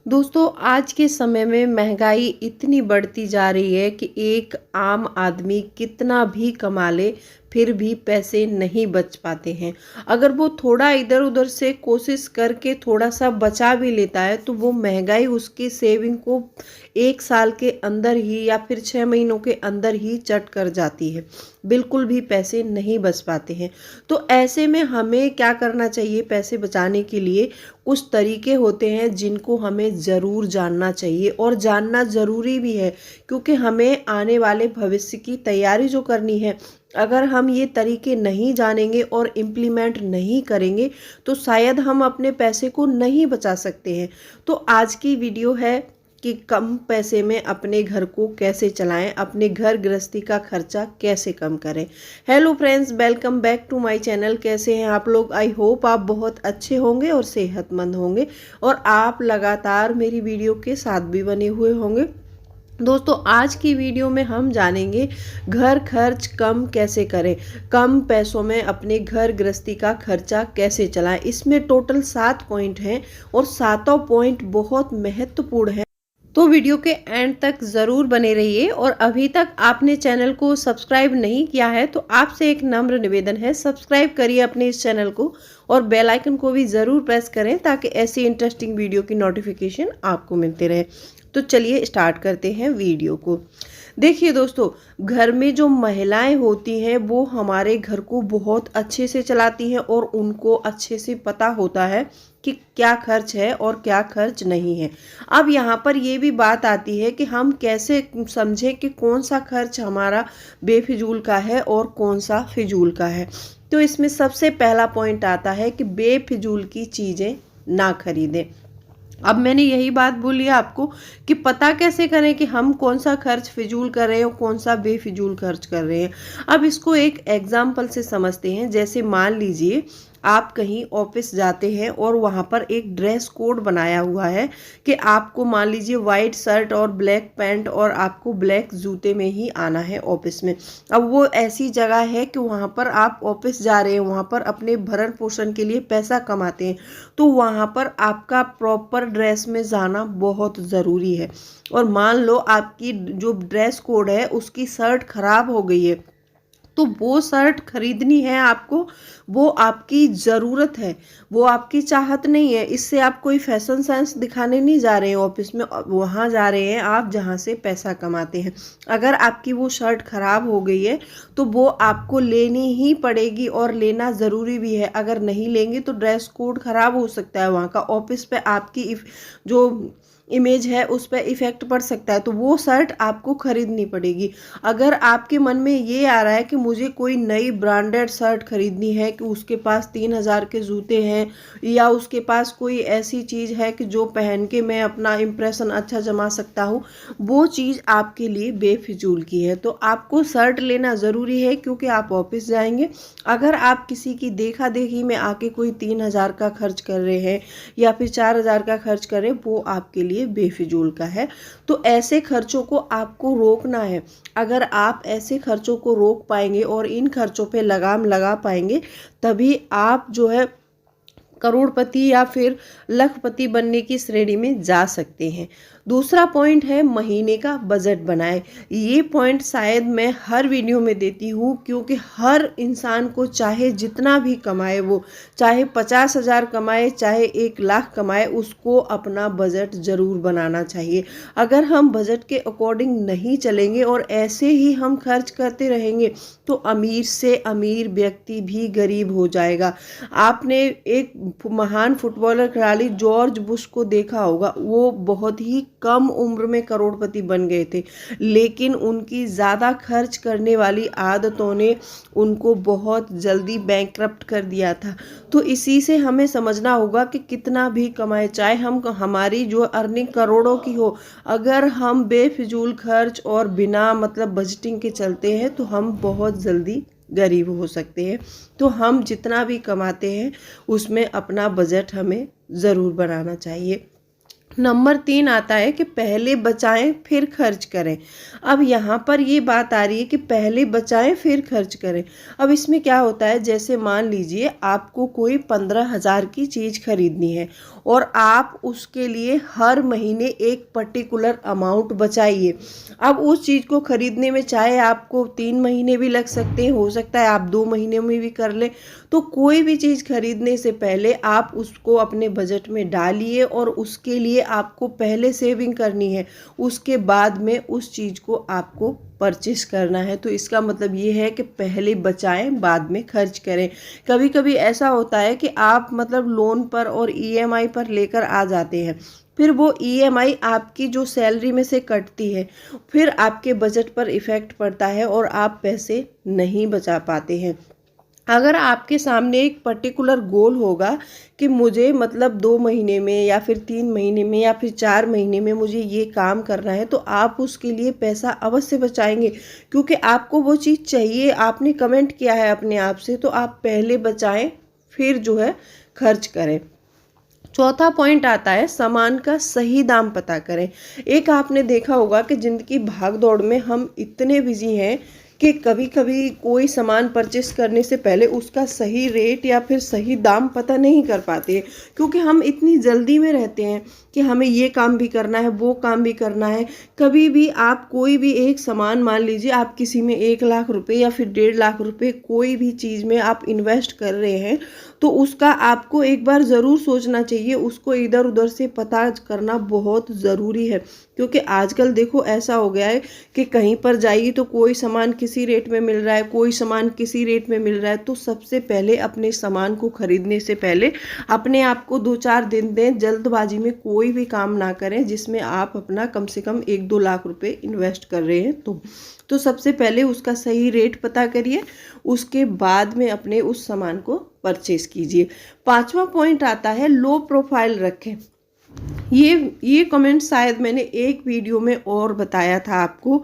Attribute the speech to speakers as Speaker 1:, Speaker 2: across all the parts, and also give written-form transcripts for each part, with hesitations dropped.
Speaker 1: दोस्तों आज के समय में महंगाई इतनी बढ़ती जा रही है कि एक आम आदमी कितना भी कमा ले फिर भी पैसे नहीं बच पाते हैं। अगर वो थोड़ा इधर उधर से कोशिश करके थोड़ा सा बचा भी लेता है तो वो महंगाई उसकी सेविंग को 1 साल के अंदर ही या फिर 6 महीनों के अंदर ही चट कर जाती है। बिल्कुल भी पैसे नहीं बच पाते हैं। तो ऐसे में हमें क्या करना चाहिए? पैसे बचाने के लिए कुछ तरीके होते हैं जिनको हमें ज़रूर जानना चाहिए और जानना ज़रूरी भी है, क्योंकि हमें आने वाले भविष्य की तैयारी जो करनी है, अगर हम ये तरीके नहीं जानेंगे और इम्प्लीमेंट नहीं करेंगे तो शायद हम अपने पैसे को नहीं बचा सकते हैं। तो आज की वीडियो है कि कम पैसे में अपने घर को कैसे चलाएं, अपने घर गृहस्थी का खर्चा कैसे कम करें। Hello friends, welcome back to my channel. कैसे हैं आप लोग? आई होप आप बहुत अच्छे होंगे और सेहतमंद होंगे और आप लगातार मेरी वीडियो के साथ भी बने हुए होंगे। दोस्तों आज की वीडियो में हम जानेंगे घर खर्च कम कैसे करें, कम पैसों में अपने घर गृहस्थी का खर्चा कैसे चलाएं। इसमें टोटल 7 पॉइंट हैं और सातों पॉइंट बहुत महत्वपूर्ण हैं। तो वीडियो के एंड तक ज़रूर बने रहिए और अभी तक आपने चैनल को सब्सक्राइब नहीं किया है तो आपसे एक नम्र निवेदन है, सब्सक्राइब करिए अपने इस चैनल को और बेल आइकन को भी ज़रूर प्रेस करें ताकि ऐसी इंटरेस्टिंग वीडियो की नोटिफिकेशन आपको मिलते रहे। तो चलिए स्टार्ट करते हैं वीडियो को। देखिए दोस्तों, घर में जो महिलाएं होती हैं वो हमारे घर को बहुत अच्छे से चलाती हैं और उनको अच्छे से पता होता है कि क्या खर्च है और क्या खर्च नहीं है। अब यहाँ पर ये भी बात आती है कि हम कैसे समझें कि कौन सा खर्च हमारा बेफिजूल का है और कौन सा फिजूल का है। तो इसमें सबसे पहला पॉइंट आता है कि बेफिजूल की चीज़ें ना खरीदें। अब मैंने यही बात बोली है आपको कि पता कैसे करें कि हम कौन सा खर्च फिजूल कर रहे हैं और कौन सा बेफिजूल खर्च कर रहे हैं। अब इसको एक एग्जाम्पल से समझते हैं। जैसे मान लीजिए आप कहीं ऑफिस जाते हैं और वहाँ पर एक ड्रेस कोड बनाया हुआ है कि आपको मान लीजिए वाइट शर्ट और ब्लैक पैंट और आपको ब्लैक जूते में ही आना है ऑफिस में। अब वो ऐसी जगह है कि वहाँ पर आप ऑफिस जा रहे हैं, वहाँ पर अपने भरण पोषण के लिए पैसा कमाते हैं, तो वहाँ पर आपका प्रॉपर ड्रेस में जाना बहुत ज़रूरी है। और मान लो आपकी जो ड्रेस कोड है उसकी शर्ट खराब हो गई है तो वो शर्ट खरीदनी है आपको, वो आपकी ज़रूरत है, वो आपकी चाहत नहीं है। इससे आप कोई फैशन सेंस दिखाने नहीं जा रहे हैं ऑफिस में, वहाँ जा रहे हैं आप जहाँ से पैसा कमाते हैं। अगर आपकी वो शर्ट ख़राब हो गई है तो वो आपको लेनी ही पड़ेगी और लेना ज़रूरी भी है। अगर नहीं लेंगे तो ड्रेस कोड ख़राब हो सकता है, वहाँ का ऑफिस पे आपकी जो इमेज है उस पर इफ़ेक्ट पड़ सकता है, तो वो शर्ट आपको खरीदनी पड़ेगी। अगर आपके मन में ये आ रहा है कि मुझे कोई नई ब्रांडेड शर्ट खरीदनी है, कि उसके पास 3,000 के जूते हैं या उसके पास कोई ऐसी चीज़ है कि जो पहन के मैं अपना इम्प्रेशन अच्छा जमा सकता हूँ, वो चीज़ आपके लिए बेफिजूल की है। तो आपको शर्ट लेना ज़रूरी है क्योंकि आप ऑफिस जाएंगे। अगर आप किसी की देखा देखी में आके कोई 3,000 का खर्च कर रहे हैं या फिर 4,000 का खर्च कर रहे हैं, वो आपके लिए बेफिजूल का है। तो ऐसे खर्चों को आपको रोकना है। अगर आप ऐसे खर्चों को रोक पाएंगे और इन खर्चों पे लगाम लगा पाएंगे तभी आप जो है करोड़पति या फिर लखपति बनने की श्रेणी में जा सकते हैं। दूसरा पॉइंट है महीने का बजट बनाएं। ये पॉइंट शायद मैं हर वीडियो में देती हूँ क्योंकि हर इंसान को चाहे जितना भी कमाए, वो चाहे 50,000 कमाए चाहे 1,00,000 कमाए, उसको अपना बजट ज़रूर बनाना चाहिए। अगर हम बजट के अकॉर्डिंग नहीं चलेंगे और ऐसे ही हम खर्च करते रहेंगे तो अमीर से अमीर व्यक्ति भी गरीब हो जाएगा। आपने एक महान फुटबॉलर खिलाड़ी जॉर्ज बुश को देखा होगा, वो बहुत ही कम उम्र में करोड़पति बन गए थे, लेकिन उनकी ज़्यादा खर्च करने वाली आदतों ने उनको बहुत जल्दी बैंकरप्ट कर दिया था। तो इसी से हमें समझना होगा कि कितना भी कमाए, चाहे हम हमारी जो अर्निंग करोड़ों की हो, अगर हम बेफिजूल खर्च और बिना मतलब बजटिंग के चलते हैं तो हम बहुत जल्दी गरीब हो सकते हैं। तो हम जितना भी कमाते हैं उसमें अपना बजट हमें ज़रूर बनाना चाहिए। नंबर 3 आता है कि पहले बचाएं फिर खर्च करें। अब यहाँ पर ये बात आ रही है कि पहले बचाएं फिर खर्च करें। अब इसमें क्या होता है, जैसे मान लीजिए आपको कोई 15,000 की चीज़ खरीदनी है और आप उसके लिए हर महीने एक पर्टिकुलर अमाउंट बचाइए। अब उस चीज़ को खरीदने में चाहे आपको 3 महीने भी लग सकते हैं, हो सकता है आप 2 महीने में भी कर लें। तो कोई भी चीज़ खरीदने से पहले आप उसको अपने बजट में डालिए और उसके लिए आपको पहले सेविंग करनी है, उसके बाद में उस चीज़ को आपको परचेस करना है। तो इसका मतलब ये है कि पहले बचाएं बाद में खर्च करें। कभी कभी ऐसा होता है कि आप मतलब लोन पर और ईएमआई पर लेकर आ जाते हैं, फिर वो ईएमआई आपकी जो सैलरी में से कटती है, फिर आपके बजट पर इफ़ेक्ट पड़ता है और आप पैसे नहीं बचा पाते हैं। अगर आपके सामने एक पर्टिकुलर गोल होगा कि मुझे मतलब 2 महीने में या फिर 3 महीने में या फिर 4 महीने में मुझे ये काम करना है, तो आप उसके लिए पैसा अवश्य बचाएंगे, क्योंकि आपको वो चीज़ चाहिए। आपने कमेंट किया है अपने आप से, तो आप पहले बचाएं फिर जो है खर्च करें। चौथा पॉइंट आता है सामान का सही दाम पता करें। एक आपने देखा होगा कि ज़िंदगी भाग दौड़ में हम इतने बिजी हैं कि कभी कभी कोई सामान परचेस करने से पहले उसका सही रेट या फिर सही दाम पता नहीं कर पाते, क्योंकि हम इतनी जल्दी में रहते हैं कि हमें ये काम भी करना है, वो काम भी करना है। कभी भी आप कोई भी एक सामान, मान लीजिए आप किसी में 1 लाख रुपए या फिर 1.5 लाख रुपए कोई भी चीज़ में आप इन्वेस्ट कर रहे हैं, तो उसका आपको एक बार ज़रूर सोचना चाहिए, उसको इधर उधर से पता करना बहुत ज़रूरी है। क्योंकि आजकल देखो ऐसा हो गया है कि कहीं पर जाइए तो कोई सामान किसी रेट में मिल रहा है, कोई सामान किसी रेट में मिल रहा है। तो सबसे पहले अपने सामान को खरीदने से पहले अपने आप को 2-4 दिन दें। जल्दबाजी में कोई भी काम ना करें जिसमें आप अपना कम से कम 1-2 लाख रुपए इन्वेस्ट कर रहे हैं। तो सबसे पहले उसका सही रेट पता करिए, उसके बाद में अपने उस सामान को परचेस कीजिए। 5वां पॉइंट आता है लो प्रोफाइल रखें। ये कमेंट शायद मैंने एक वीडियो में और बताया था आपको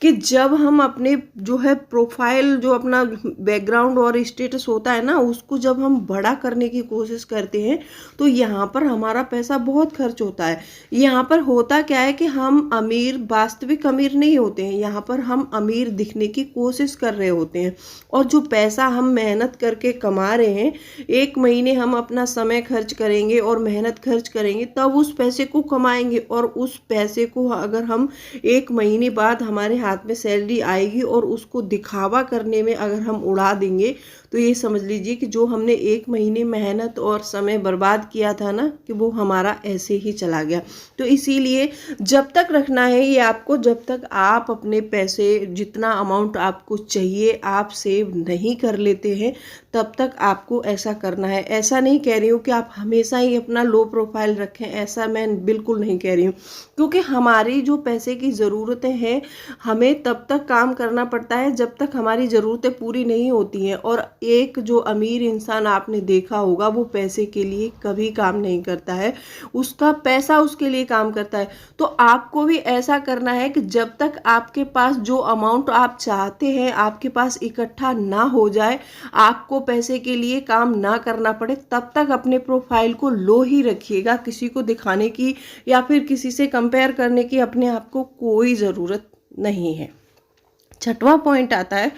Speaker 1: कि जब हम अपने जो है प्रोफाइल, जो अपना बैकग्राउंड और स्टेटस होता है ना, उसको जब हम बड़ा करने की कोशिश करते हैं तो यहाँ पर हमारा पैसा बहुत खर्च होता है। यहाँ पर होता क्या है कि हम अमीर, वास्तविक अमीर नहीं होते हैं, यहाँ पर हम अमीर दिखने की कोशिश कर रहे होते हैं। और जो पैसा हम मेहनत करके कमा रहे हैं, 1 महीने हम अपना समय खर्च करेंगे और मेहनत खर्च करेंगे, तब उस पैसे को कमाएंगे। और उस पैसे को अगर हम 1 महीने बाद हमारे हाथ में सैलरी आएगी और उसको दिखावा करने में अगर हम उड़ा देंगे, तो ये समझ लीजिए कि जो हमने 1 महीने मेहनत और समय बर्बाद किया था ना, कि वो हमारा ऐसे ही चला गया। तो इसीलिए जब तक रखना है ये आपको, जब तक आप अपने पैसे, जितना अमाउंट आपको चाहिए आप सेव नहीं कर लेते हैं, तब तक आपको ऐसा करना है। ऐसा नहीं कह रही हूँ कि आप हमेशा ही अपना लो प्रोफाइल रखें, ऐसा मैं बिल्कुल नहीं कह रही हूँ। क्योंकि हमारी जो पैसे की ज़रूरतें हैं, हमें तब तक काम करना पड़ता है जब तक हमारी ज़रूरतें पूरी नहीं होती हैं। और एक जो अमीर इंसान आपने देखा होगा, वो पैसे के लिए कभी काम नहीं करता है, उसका पैसा उसके लिए काम करता है। तो आपको भी ऐसा करना है कि जब तक आपके पास जो अमाउंट आप चाहते हैं आपके पास इकट्ठा ना हो जाए, आपको पैसे के लिए काम ना करना पड़े, तब तक अपने प्रोफाइल को लो ही रखिएगा। किसी को दिखाने की या फिर किसी से कंपेयर करने की अपने आप को कोई ज़रूरत नहीं है। 6वां पॉइंट आता है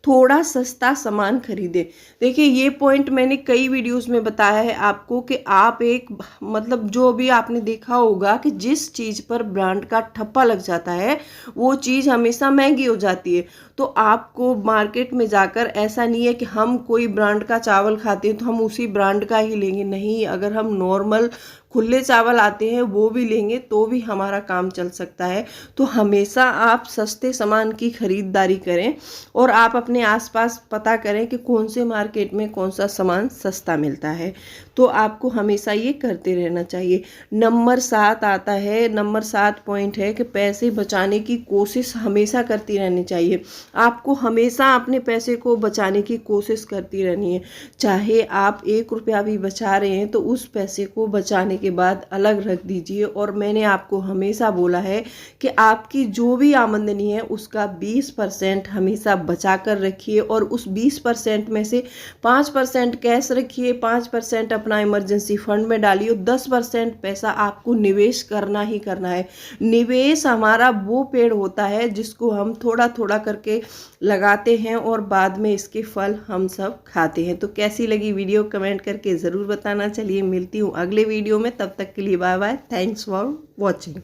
Speaker 1: थोड़ा सस्ता सामान खरीदे। देखिए ये पॉइंट मैंने कई वीडियोस में बताया है आपको कि आप एक मतलब जो भी आपने देखा होगा कि जिस चीज़ पर ब्रांड का ठप्पा लग जाता है वो चीज़ हमेशा महंगी हो जाती है। तो आपको मार्केट में जाकर, ऐसा नहीं है कि हम कोई ब्रांड का चावल खाते हैं तो हम उसी ब्रांड का ही लेंगे, नहीं। अगर हम नॉर्मल खुले चावल आते हैं वो भी लेंगे तो भी हमारा काम चल सकता है। तो हमेशा आप सस्ते सामान की खरीदारी करें और आप अपने आसपास पता करें कि कौन से मार्केट में कौन सा सामान सस्ता मिलता है। तो आपको हमेशा ये करते रहना चाहिए। नंबर 7 आता है, नंबर 7 पॉइंट है कि पैसे बचाने की कोशिश हमेशा करती रहनी चाहिए। आपको हमेशा अपने पैसे को बचाने की कोशिश करती रहनी है। चाहे आप 1 रुपया भी बचा रहे हैं तो उस पैसे को बचाने के बाद अलग रख दीजिए। और मैंने आपको हमेशा बोला है कि आपकी जो भी आमदनी है उसका 20% हमेशा बचा कर रखिए, और उस 20% में से 5% कैश रखिए, 5% अपना इमरजेंसी फंड में डालिए, 10% पैसा आपको निवेश करना ही करना है। निवेश हमारा वो पेड़ होता है जिसको हम थोड़ा थोड़ा करके लगाते हैं और बाद में इसके फल हम सब खाते हैं। तो कैसी लगी वीडियो कमेंट करके ज़रूर बताना। चलिए मिलती हूँ अगले वीडियो में, तब तक के लिए bye bye, thanks for watching.